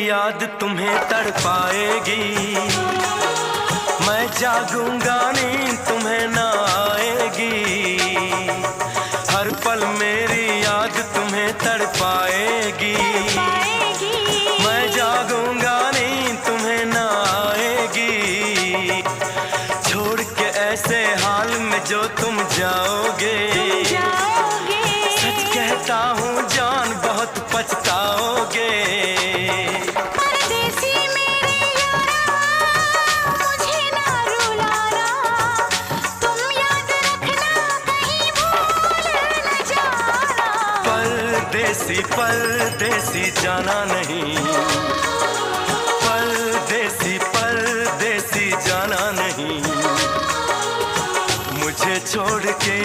याद तुम्हें तड़पाएगी। मैं जागूंगा नींद तुम्हें ना आएगी। हर पल मेरी याद तुम्हें तड़पाएगी। मैं जागूंगा नींद तुम्हें ना आएगी। छोड़ के ऐसे हाल में जो तुम जाओगे, सच कहता हूँ जान बहुत पछताओगे। परदेसी मेरे यारा मुझे ना रुलाना, तुम याद रखना कहीं भूल न जाना। परदेसी परदेसी जाना नहीं, परदेसी परदेसी जाना नहीं। मुझे छोड़ के